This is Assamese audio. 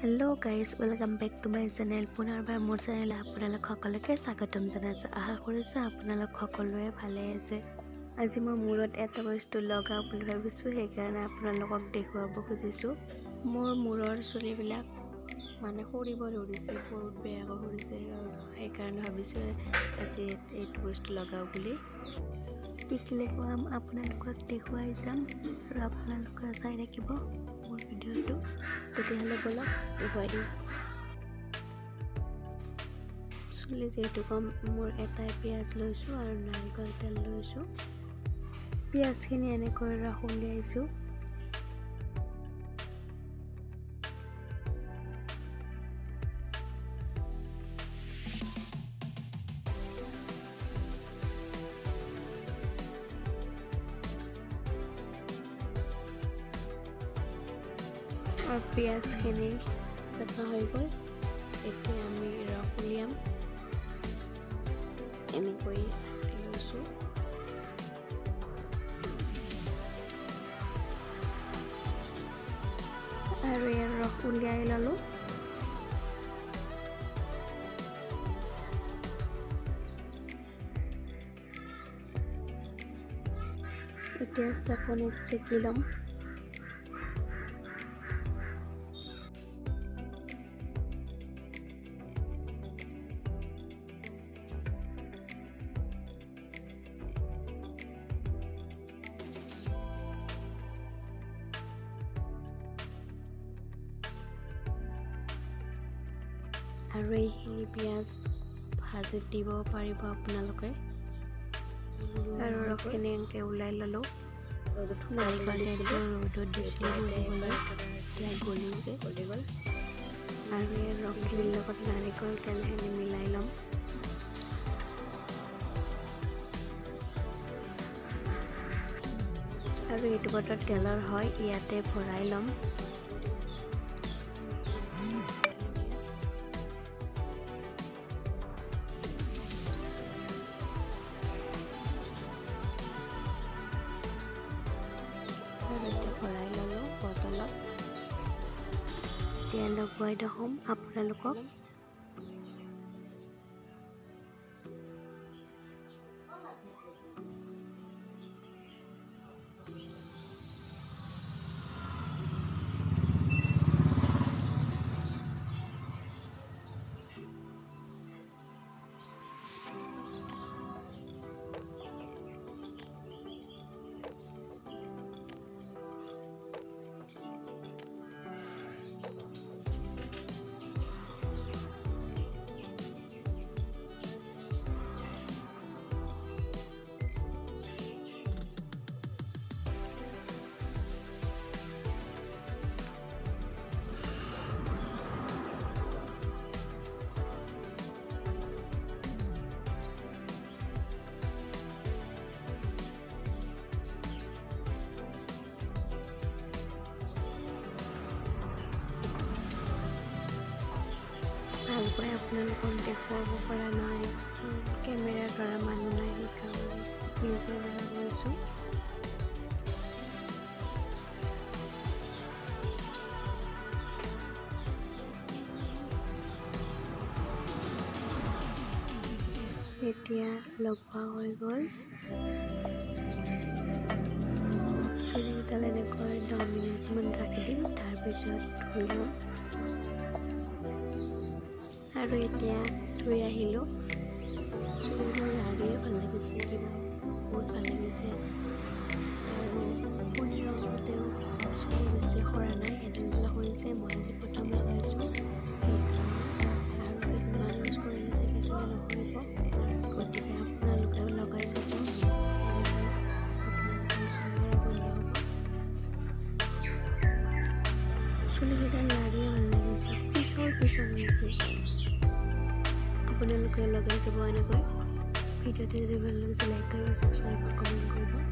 Hello guys, welcome back to my channel. পুনৰবাৰ মোৰ চেনেল আপোনালোক সকলোকে স্বাগতম জনাইছো। আশা কৰিছো আপোনালোক সকলোৱে ভালে আছে। আজি মই মূৰত এটা বস্তু লগাও বুলি ভাবিছো, সেইকাৰণে আপোনালোকক দেখুৱাব খুজিছো। মোৰ মূৰৰ চুলিবিলাক মানে সৰিব ধৰিছে, বহুত বেয়াকৈ সৰিছে, সেইকাৰণে ভাবিছো আজি এইটো বস্তু লগাও বুলি। শিকিলে কাম আপোনালোকক দেখুৱাই যাম আৰু আপোনালোকে চাই থাকিব মোৰ ভিডিঅ'টো। তেতিয়াহ'লে বলক দেখুৱাই দিওঁ। চুলি যেহেতু কম, মোৰ এটাই পিঁয়াজ লৈছোঁ আৰু নাৰিকল তেল লৈছোঁ। পিঁয়াজখিনি এনেকৈ উলিয়াইছোঁ। আৰু পিঁয়াজখিনি চাফা হৈ গ'ল। এতিয়া আমি ৰস উলিয়াম। এনেকৈ লৈছোঁ। আৰু ইয়াৰ ৰস উলিয়াই ল'লোঁ। এতিয়া চাকনিত চেকি ল'ম। আৰু এইখিনি পিঁয়াজ ভাজি দিব পাৰিব আপোনালোকে। আৰু ৰসখিনি এনেকৈ ওলাই ল'লোঁ। নাৰিকল তেলটো ৰ'দত দিছিলোঁ গলিবলৈ, এতিয়া গলিছে। আৰু এই ৰসখিনিৰ লগত নাৰিকল তেলখিনি মিলাই ল'ম। আৰু এইটো বটল তেলৰ হয়, ইয়াতে ভৰাই ল'ম। ভৰাই ল'লোঁ বটলত। এতিয়া লগুৱাই দেখুৱাম আপোনালোকক। ভালকৈ আপোনালোকক দেখুৱাব পৰা নাই, কেমেৰা ধৰা মানুহ নাই, সেইকাৰণে নিজে লৈছোঁ। এতিয়া লগোৱা হৈ গ'ল। চুলিকেইডাল এনেকৈ 10 মিনিটমান ৰাখি দিম, তাৰপিছত ধুই ল'ম। আৰু এতিয়া ধুই আহিলোঁ। চুলিবোৰ লাৰিয়ে ভাল লাগিছে, বহুত ভাল লাগিছে। আৰু সৰিয়হতেও চুলি বেছি সৰা নাই, এডালবিলাক সৰিছে। মই আজি প্ৰথম লগাইছোঁ, আৰু কেইদিনমান ইউজ কৰিলে চাগে চুলি নসৰিব। গতিকে আপোনালোকেও লগাই চাব, চুলিকেইটা লাৰিয়ে ভাল লাগিছে, পিছল হৈছে। আপোনালোকে লগাই যাব এনেকৈ। ভিডিঅ'টো যদি ভাল লাগিছে লাইক কৰিব, ছাবস্ক্ৰাইব, কমেণ্ট কৰিব।